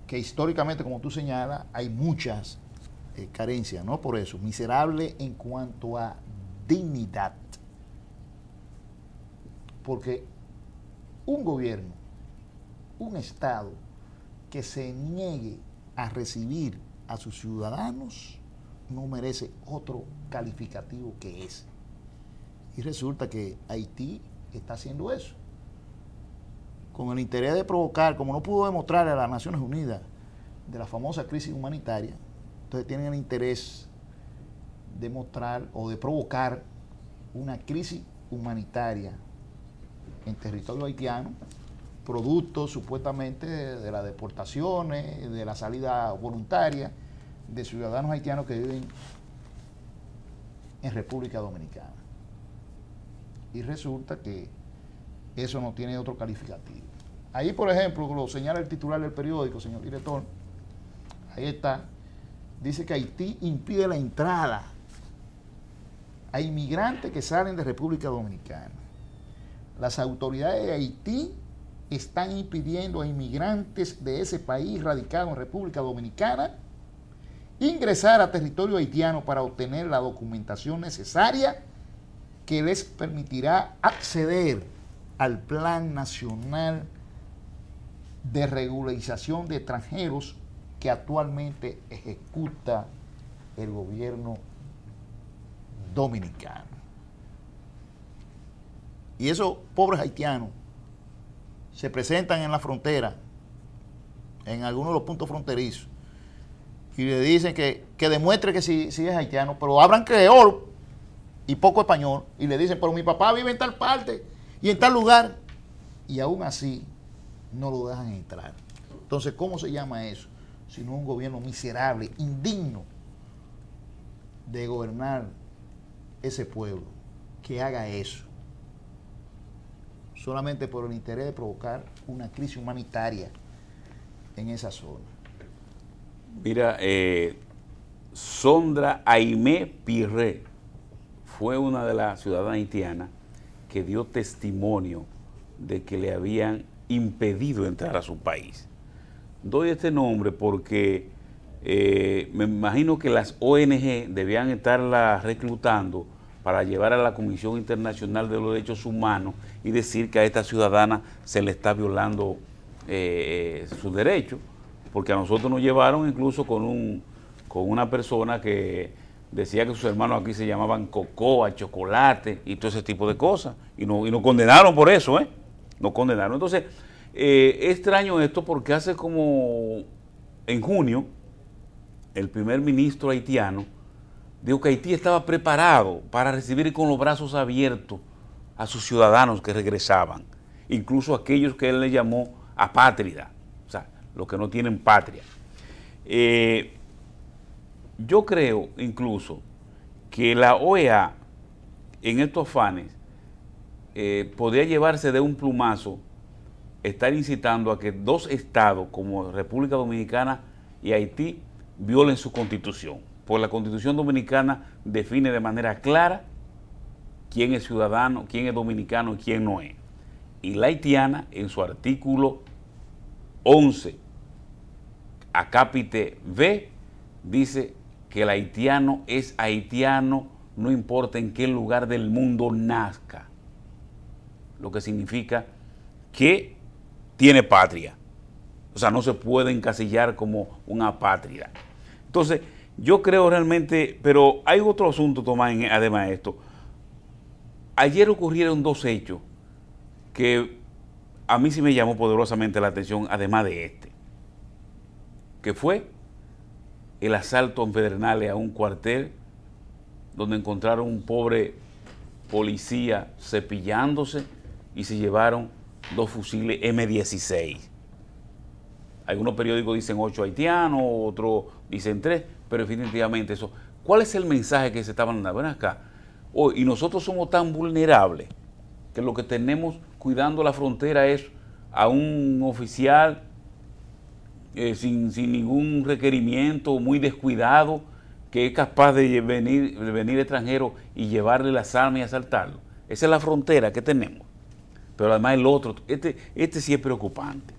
que históricamente, como tú señalas, hay muchas carencias, no por eso, miserable en cuanto a dignidad. Porque un gobierno, un Estado que se niegue a recibir a sus ciudadanos no merece otro calificativo que ese. Y resulta que Haití está haciendo eso, con el interés de provocar, como no pudo demostrar a las Naciones Unidas de la famosa crisis humanitaria, entonces tienen el interés de mostrar o de provocar una crisis humanitaria en territorio haitiano, producto supuestamente de las deportaciones, de la salida voluntaria de ciudadanos haitianos que viven en República Dominicana. Y resulta que eso no tiene otro calificativo. Ahí, por ejemplo, lo señala el titular del periódico, señor director, ahí está, dice que Haití impide la entrada a inmigrantes que salen de República Dominicana. Las autoridades de Haití están impidiendo a inmigrantes de ese país radicados en República Dominicana ingresar a territorio haitiano para obtener la documentación necesaria que les permitirá acceder al Plan Nacional de Regularización de Extranjeros que actualmente ejecuta el gobierno dominicano. Y esos pobres haitianos se presentan en la frontera, en algunos de los puntos fronterizos, y le dicen que demuestre que sí es haitiano, pero hablan creol y poco español, y le dicen, pero mi papá vive en tal parte y en tal lugar, y aún así no lo dejan entrar. Entonces, ¿cómo se llama eso? Sino un gobierno miserable, indigno de gobernar ese pueblo, que haga eso, solamente por el interés de provocar una crisis humanitaria en esa zona. Mira, Sondra Aimé Pirré fue una de las ciudadanas haitianas que dio testimonio de que le habían impedido entrar a su país. Doy este nombre porque me imagino que las ONG debían estarla reclutando para llevar a la Comisión Internacional de los Derechos Humanos y decir que a esta ciudadana se le está violando sus derechos, porque a nosotros nos llevaron incluso con una persona que decía que sus hermanos aquí se llamaban cocoa, chocolate y todo ese tipo de cosas, y nos condenaron por eso, nos condenaron. Entonces, es extraño esto porque hace como en junio, el primer ministro haitiano dijo que Haití estaba preparado para recibir con los brazos abiertos a sus ciudadanos que regresaban, incluso aquellos que él le llamó apátridas, o sea, los que no tienen patria. Yo creo incluso que la OEA en estos afanes podría llevarse de un plumazo, estar incitando a que dos estados como República Dominicana y Haití violen su constitución, porque la constitución dominicana define de manera clara quién es ciudadano, quién es dominicano y quién no es. Y la haitiana, en su artículo 11, acápite B, dice que el haitiano es haitiano, no importa en qué lugar del mundo nazca, lo que significa que tiene patria, o sea, no se puede encasillar como una apátrida. Entonces, yo creo realmente, pero hay otro asunto, Tomás, además de esto. Ayer ocurrieron dos hechos que a mí sí me llamó poderosamente la atención, además de este, que fue el asalto en Pedernales a un cuartel donde encontraron un pobre policía cepillándose y se llevaron 2 fusiles M16. Algunos periódicos dicen 8 haitianos, otros dicen 3, pero definitivamente eso. ¿Cuál es el mensaje que se está mandando? Ven acá. Y nosotros somos tan vulnerables que lo que tenemos cuidando la frontera es a un oficial sin ningún requerimiento, muy descuidado, que es capaz de venir extranjero y llevarle las armas y asaltarlo. Esa es la frontera que tenemos. Pero además el otro, este sí es preocupante.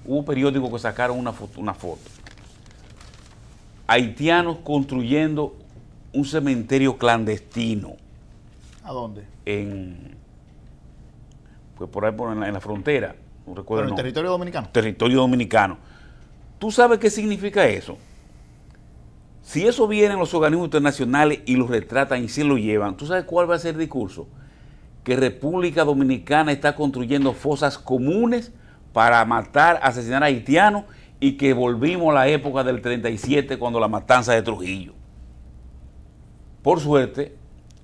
Hubo periódicos que sacaron una foto. Haitianos construyendo un cementerio clandestino. ¿A dónde? Pues por ahí en la frontera. No recuerdo. ¿En el territorio dominicano? Territorio dominicano. ¿Tú sabes qué significa eso? Si eso vienen los organismos internacionales y los retratan y se lo llevan, ¿tú sabes cuál va a ser el discurso? Que República Dominicana está construyendo fosas comunes para matar, asesinar a haitianos y que volvimos a la época del 37 cuando la matanza de Trujillo. Por suerte,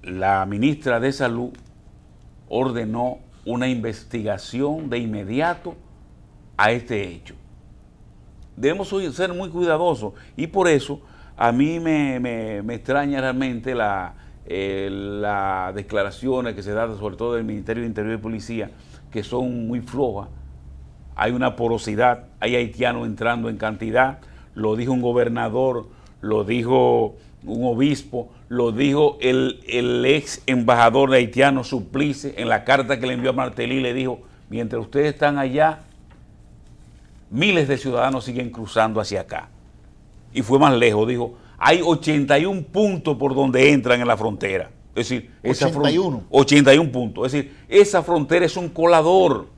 la ministra de Salud ordenó una investigación de inmediato a este hecho. Debemos ser muy cuidadosos y por eso a mí me extraña realmente las declaraciones que se dan sobre todo del Ministerio de Interior y Policía, que son muy flojas. Hay una porosidad, hay haitianos entrando en cantidad, lo dijo un gobernador, lo dijo un obispo, lo dijo el ex embajador de haitiano Suplice en la carta que le envió a Martelly, le dijo, mientras ustedes están allá, miles de ciudadanos siguen cruzando hacia acá. Y fue más lejos, dijo, hay 81 puntos por donde entran en la frontera. Es decir, 81 puntos. Es decir, esa frontera es un colador.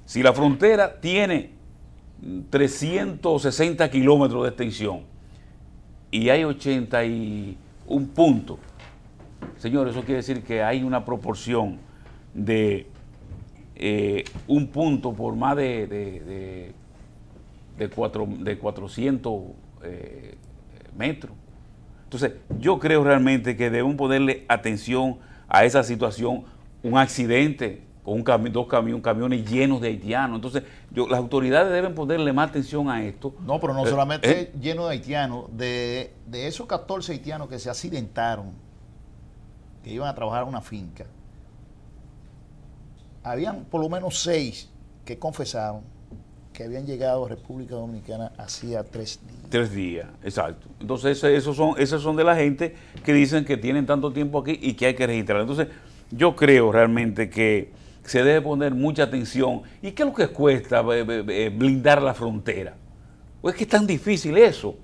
Si la frontera tiene 360 kilómetros de extensión y hay 81 puntos, señor, eso quiere decir que hay una proporción de un punto por más de 400 metros. Entonces, yo creo realmente que debemos ponerle atención a esa situación, un accidente con dos camiones llenos de haitianos. Entonces, las autoridades deben ponerle más atención a esto. No, pero no solamente lleno de haitianos, de esos 14 haitianos que se accidentaron, que iban a trabajar en una finca, habían por lo menos 6 que confesaron que habían llegado a República Dominicana hacía 3 días. 3 días, exacto. Entonces, esos son de la gente que dicen que tienen tanto tiempo aquí y que hay que registrar. Entonces, yo creo realmente que se debe poner mucha atención. ¿Y qué es lo que cuesta blindar la frontera? Pues es que es tan difícil eso.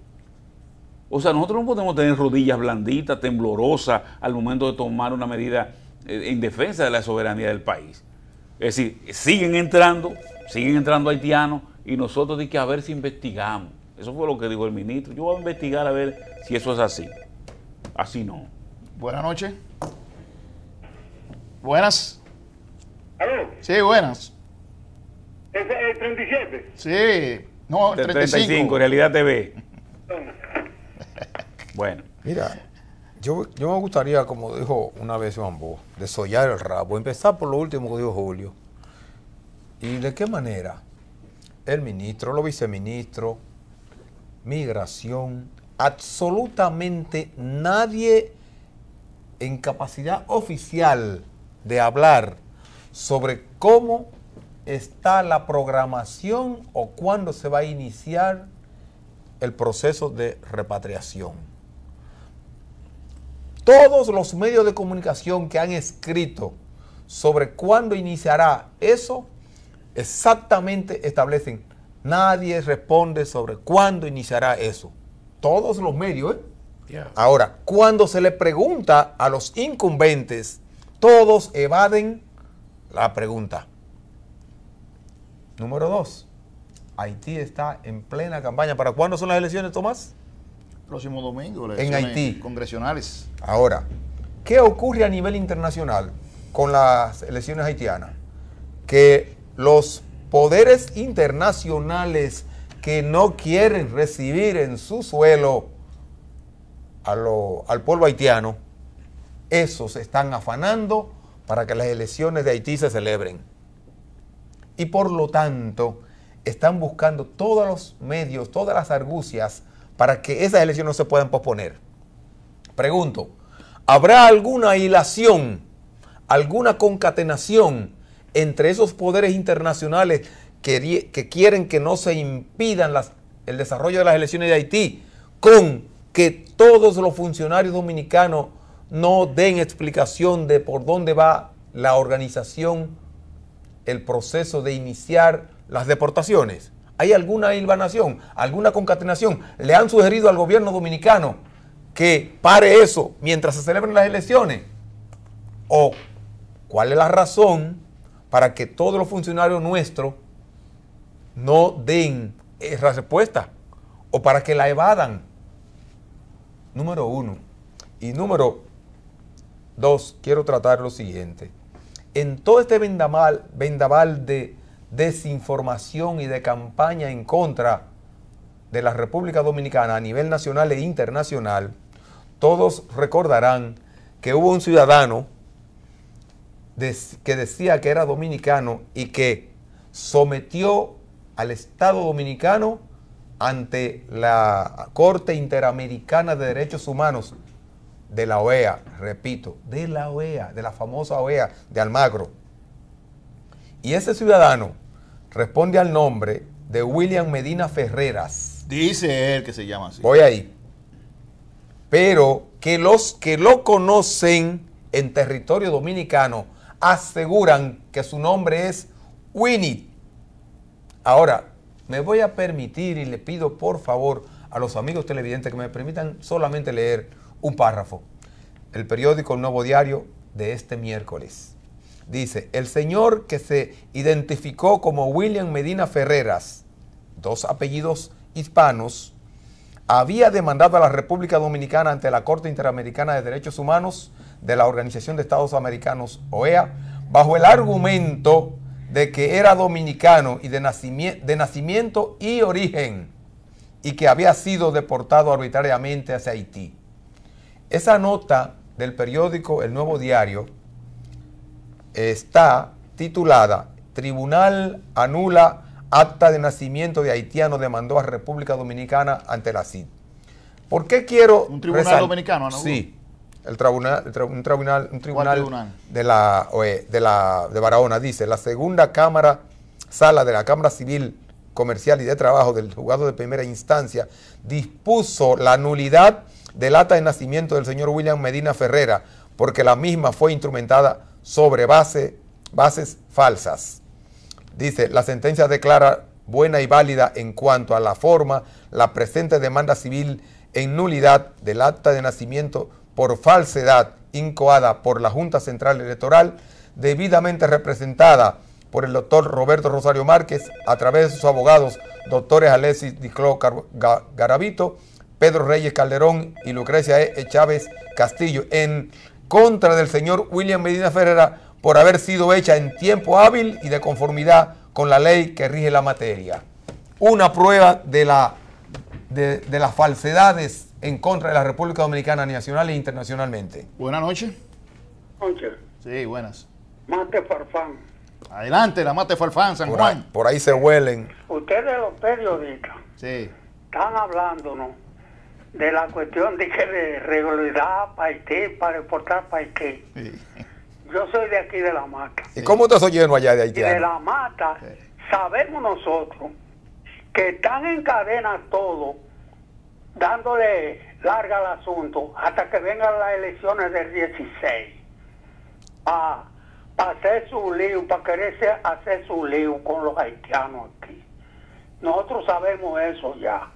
O sea, nosotros no podemos tener rodillas blanditas, temblorosas, al momento de tomar una medida en defensa de la soberanía del país. Es decir, siguen entrando haitianos y nosotros di que a ver si investigamos. Eso fue lo que dijo el ministro. Yo voy a investigar a ver si eso es así. Así no. Buenas noches. Buenas. ¿Aló? Sí, buenas. ¿Es el 37? Sí. No, el 35, Realidad TV. Bueno. Mira, yo me gustaría, como dijo una vez Juan Bo, desollar el rabo. Empezar por lo último que dijo Julio. ¿Y de qué manera? El ministro, los viceministros, migración, absolutamente nadie en capacidad oficial de hablar sobre cómo está la programación o cuándo se va a iniciar el proceso de repatriación. Todos los medios de comunicación que han escrito sobre cuándo iniciará eso, exactamente establecen, nadie responde sobre cuándo iniciará eso. Todos los medios, ¿eh? Yeah. Ahora, cuando se le pregunta a los incumbentes, todos evaden la pregunta. Número 2. Haití está en plena campaña. ¿Para cuándo son las elecciones, Tomás? Próximo domingo, las En elecciones Haití. congresionales. Ahora, ¿qué ocurre a nivel internacional con las elecciones haitianas? Que los poderes internacionales que no quieren recibir en su suelo al pueblo haitiano, esos están afanando para que las elecciones de Haití se celebren. Y por lo tanto, están buscando todos los medios, todas las argucias para que esas elecciones no se puedan posponer. Pregunto, ¿habrá alguna hilación, alguna concatenación entre esos poderes internacionales que quieren que no se impidan el desarrollo de las elecciones de Haití con que todos los funcionarios dominicanos no den explicación de por dónde va la organización, el proceso de iniciar las deportaciones? ¿Hay alguna hilvanación, alguna concatenación? ¿Le han sugerido al gobierno dominicano que pare eso mientras se celebren las elecciones? ¿O cuál es la razón para que todos los funcionarios nuestros no den esa respuesta? ¿O para que la evadan? Número 1. Y número 2, quiero tratar lo siguiente. En todo este vendaval de desinformación y de campaña en contra de la República Dominicana a nivel nacional e internacional, todos recordarán que hubo un ciudadano que decía que era dominicano y que sometió al Estado dominicano ante la Corte Interamericana de Derechos Humanos de la OEA, repito, de la OEA, de la famosa OEA de Almagro. Y ese ciudadano responde al nombre de William Medina Ferreras. Dice él que se llama así. Voy ahí. Pero que los que lo conocen en territorio dominicano aseguran que su nombre es Winnie. Ahora, me voy a permitir y le pido por favor a los amigos televidentes que me permitan solamente leer un párrafo. El periódico El Nuevo Diario de este miércoles. Dice, el señor que se identificó como William Medina Ferreras, 2 apellidos hispanos, había demandado a la República Dominicana ante la Corte Interamericana de Derechos Humanos de la Organización de Estados Americanos, OEA, bajo el argumento de que era dominicano y de nacimiento y origen, y que había sido deportado arbitrariamente hacia Haití. Esa nota del periódico El Nuevo Diario está titulada Tribunal anula acta de nacimiento de haitiano, demandó a República Dominicana ante la CID. ¿Por qué quiero ¿Un tribunal dominicano, no? Sí, un tribunal de la OE, de Barahona. Dice, la segunda sala de la Cámara Civil, Comercial y de Trabajo del Juzgado de Primera Instancia dispuso la nulidad del acta de nacimiento del señor William Medina Ferrera porque la misma fue instrumentada sobre bases falsas. Dice, la sentencia declara buena y válida en cuanto a la forma la presente demanda civil en nulidad del acta de nacimiento por falsedad incoada por la Junta Central Electoral, debidamente representada por el doctor Roberto Rosario Márquez, a través de sus abogados, doctores Alexis Dicló Garavito, Pedro Reyes Calderón y Lucrecia Chávez Castillo, en contra del señor William Medina Ferrera por haber sido hecha en tiempo hábil y de conformidad con la ley que rige la materia. Una prueba de las falsedades en contra de la República Dominicana nacional e internacionalmente. Buenas noches. Concha, Sí, buenas. Mate Farfán. Adelante, la Mate Farfán, San Juan. Por ahí se huelen. Ustedes los periodistas Sí. están hablándonos de la cuestión de que de regularidad para Haití, para exportar para Haití. Sí. Yo soy de aquí de La Mata. ¿Y cómo te soy lleno allá de Y de haitianos? La Mata sabemos nosotros que están en cadena todos, dándole larga al asunto hasta que vengan las elecciones del 16. Para hacer su lío, para quererse hacer su lío con los haitianos aquí. Nosotros sabemos eso ya.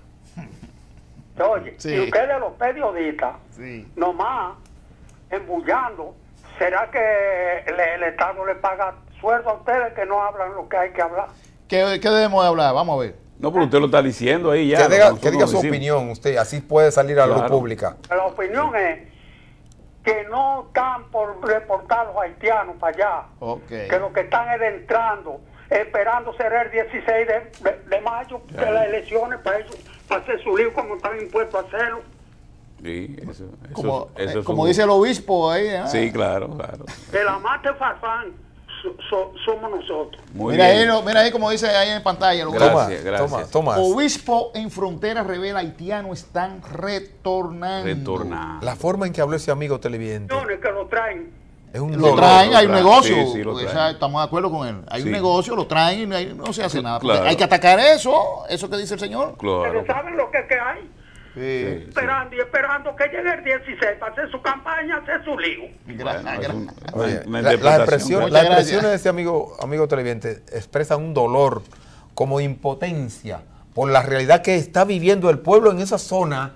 Oye, Sí. y ustedes los periodistas, Sí. nomás embullando, ¿será que el Estado le paga sueldo a ustedes que no hablan lo que hay que hablar? ¿Qué debemos de hablar? Vamos a ver. No, pero usted lo está diciendo ahí ya. Que diga, nosotros que diga lo su decimos. opinión usted, así puede salir a la luz Claro. pública. La opinión es que no están por reportar los haitianos para allá, Ok. que lo que están es entrando, esperando ser el 16 de mayo de las elecciones para eso, para hacer su lío como están impuestos a hacerlo. Sí, eso Como, eso es como un- dice el obispo ahí. ¿eh? Sí, claro, claro. De la Mate Farfán somos nosotros. Muy Mira bien. ahí, mira ahí como dice ahí en pantalla. Lo Gracias, gracias. Tomás. Obispo en frontera revela haitianos están retornando. Retornar. La forma en que habló ese amigo televidente Millones que lo traen. es un Lo dolor. traen, hay un traen. negocio. Sí, sí, lo Pues, traen. estamos de acuerdo con él. Hay Sí. un negocio, lo traen y no se hace nada. Porque Claro. hay que atacar eso que dice el señor. Claro. Ustedes saben lo que hay. Sí, sí. Esperando y esperando que llegue el 16 para hacer su campaña, hacer su lío. Gra- Bueno, es un- gra- Oye, una las interpretación. expresiones Muchas gracias. de ese amigo televidente expresan un dolor como impotencia por la realidad que está viviendo el pueblo en esa zona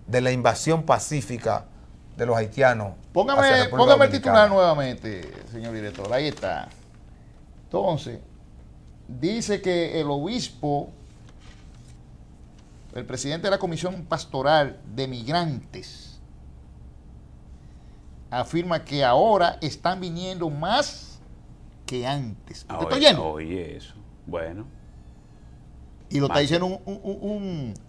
de la invasión pacífica de los haitianos. hacia la Póngame República el Dominicana. titular nuevamente, señor director. Ahí está. Entonces, dice que el obispo, el presidente de la Comisión Pastoral de Migrantes, afirma que ahora están viniendo más que antes. ¿Usted está oyendo? Oye, eso. Bueno. Y lo está Más. diciendo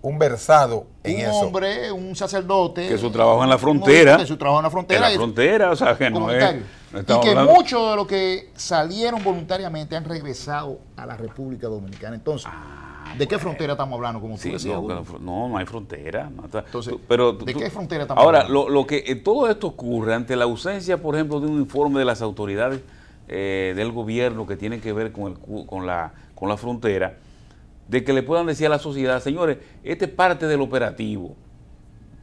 Un versado en un eso. hombre, un sacerdote. Que su trabajo en la un frontera. hombre que su trabajo en la frontera. En la y- frontera, o sea, que no es. comunitario. No Y estamos que hablando- muchos de los que salieron voluntariamente han regresado a la República Dominicana. Entonces, ¿de qué frontera estamos hablando? Como tú Sí, decías, no, Julio? no hay frontera. No está- Entonces, pero ¿de qué frontera estamos ahora, hablando? lo que todo esto ocurre ante la ausencia, por ejemplo, de un informe de las autoridades del gobierno que tiene que ver con la frontera, de que le puedan decir a la sociedad, señores, este es parte del operativo,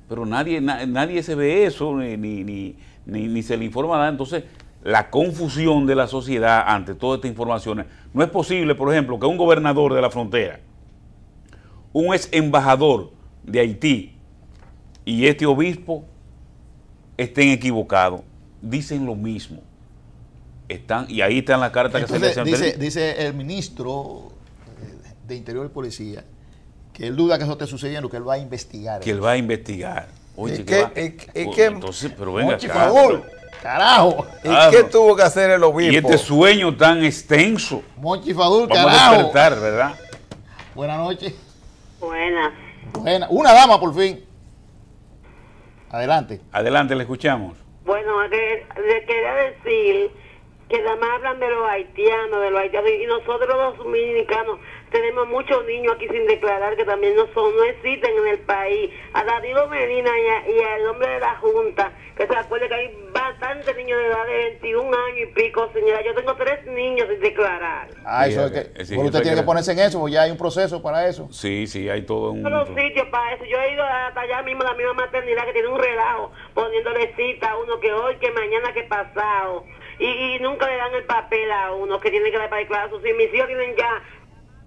pero nadie se ve eso, ni se le informa nada. Entonces, la confusión de la sociedad ante todas estas informaciones. No es posible, por ejemplo, que un gobernador de la frontera, un ex embajador de Haití y este obispo estén equivocados. Dicen lo mismo. Y ahí está en la carta que se le Entonces, hacen. dice el ministro de Interior y Policía que él duda que eso esté sucediendo, que él va a investigar. Que él va a investigar. Oye, ¿Y que qué- va- y Oh, qué- entonces, pero venga Monchi, acá. favor, carajo. ¿Y Claro. qué tuvo que hacer el obispo? Y este sueño tan extenso. Monchi Fadul, Vamos a carajo. despertar, ¿verdad? Buenas noches. Buenas. Buena. Una dama, por fin. Adelante. Adelante, le escuchamos. Bueno, le quería decir que nada más hablan de los haitianos, y nosotros los dominicanos tenemos muchos niños aquí sin declarar que también no existen en el país. A Danilo Medina y al hombre de la Junta, que se acuerde que hay bastantes niños de edad de 21 años y pico, señora. Yo tengo 3 niños sin declarar. Ah, Sí, eso es sí, que. sí, bueno, eso usted hay tiene que- que ponerse en eso, porque ya hay un proceso para eso. Sí, hay todo un... Todos los sitios para eso. Yo he ido hasta allá mismo, la misma maternidad que tiene un relajo, poniéndole cita a uno que hoy, que mañana, que pasado. Y nunca le dan el papel a uno que tiene que dar para declarar sus hijos. Mis hijos tienen ya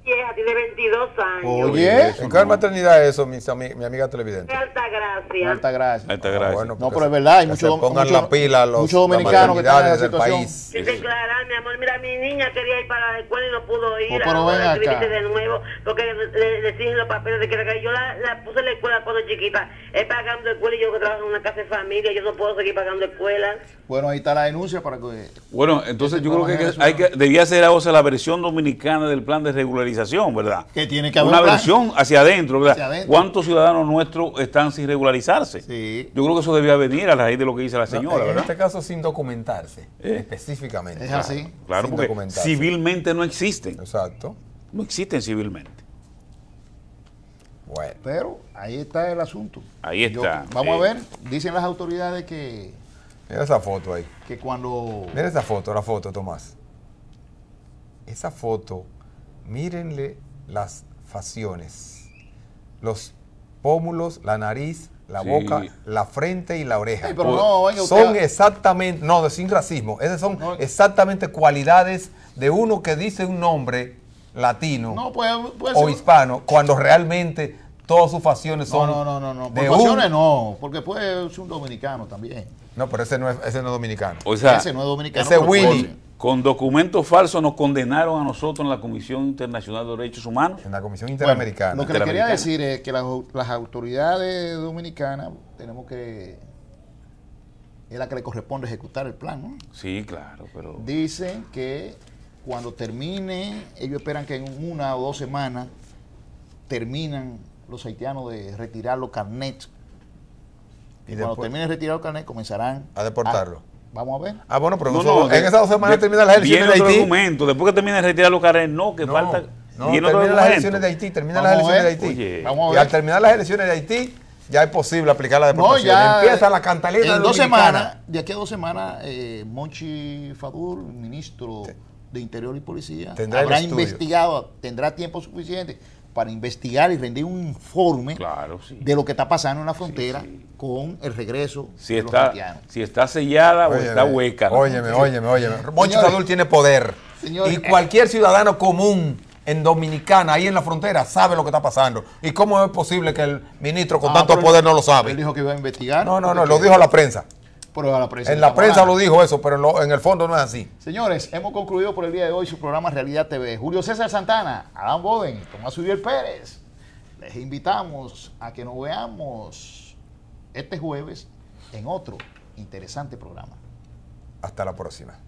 vieja, tiene 22 años. Oye, ¿En qué maternidad es eso, mi amiga televidente? De Altagracia. alta gracia. Alta gracia. Bueno, No, porque pero es verdad, hay que muchos se pongan la pila los muchos dominicanos que están en la maternidades del situación. país. Sí, declarar, mi amor, mira, mi niña quería ir para la escuela y no pudo ir. Oh, pero ahora ven acá. escribirse de nuevo porque le exigen los papeles de que yo la puse en la escuela cuando chiquita, pagando escuela y yo que trabajo en una casa de familia, yo no puedo seguir pagando escuela. Bueno, ahí está la denuncia para que... Bueno, entonces Ese yo creo programa que debía ser ahora la versión dominicana del plan de regularización, ¿verdad? Que tiene que haber una un plan. versión hacia adentro, ¿verdad? Hacia adentro. ¿Cuántos ciudadanos nuestros están sin regularizarse? Sí. Yo creo que eso debía venir a raíz de lo que dice la señora, en ¿verdad? este caso sin documentarse, específicamente. Es así. Claro, sin porque documentarse. civilmente no existen. Exacto. No existen civilmente. Bueno. Pero ahí está el asunto. Ahí está. Vamos a ver, dicen las autoridades que Mira esa foto ahí. cuando... Mira esa foto, la foto, Tomás. Esa foto, mírenle las facciones, los pómulos, la nariz, la Sí. boca, la frente y la oreja. Ay, pero no, venga, usted- Son exactamente, no, sin racismo, esas son No. exactamente cualidades de uno que dice un nombre latino No, puede o ser... hispano, cuando realmente todas sus facciones son No. de Por facciones un... no, porque puede ser un dominicano también. No, pero ese no es dominicano. O sea, Ese no es dominicano. ese por Willy. favor. con documentos falsos nos condenaron a nosotros en la Comisión Internacional de Derechos Humanos. En la Comisión Bueno, Interamericana. lo que le quería Interamericana. decir es que las autoridades dominicanas tenemos que... Es la que le corresponde ejecutar el plan, ¿no? Sí, claro, pero... Dicen que cuando termine, ellos esperan que en 1 o 2 semanas terminan los haitianos de retirar los carnets. Y cuando después- terminen de retirar los carnets, comenzarán A deportarlo. vamos a ver. Ah, bueno, pero No, nosotros- no, en esas 2 semanas terminan las elecciones viene de otro Haití. documento, después que termine de retirar los carreras, no, que falta... No, viene otro terminan las documento. elecciones de Haití, terminan Vamos las a elecciones de ver. Haití. Oye. Vamos a Y ver. al terminar las elecciones de Haití, ya es posible aplicar la No, deportación. ya Empieza la cantaleta en 2 dominicana. semanas, de aquí a 2 semanas, Monchi Fadur, ministro de Interior y Policía, Tendrá el habrá estudio. investigado, tendrá tiempo suficiente para investigar y rendir un informe Claro, sí. de lo que está pasando en la frontera con el regreso Si de los está, haitianos. si está sellada o Óyeme, está hueca. ¿no? Óyeme. Monchi Señores. Fadul tiene poder. Señores. Y cualquier ciudadano común en Dominicana, ahí en la frontera, sabe lo que está pasando. ¿Y cómo es posible que el ministro con tanto pero poder no lo Él sabe? dijo que iba a investigar. No, porque lo dijo a la prensa. Pero a la prensa En la estamos prensa hablando. lo dijo eso, pero en el fondo no es así. Señores, hemos concluido por el día de hoy su programa Realidad TV. Julio César Santana, Adán Boden, Tomás Uriel Pérez. Les invitamos a que nos veamos este jueves en otro interesante programa. Hasta la próxima.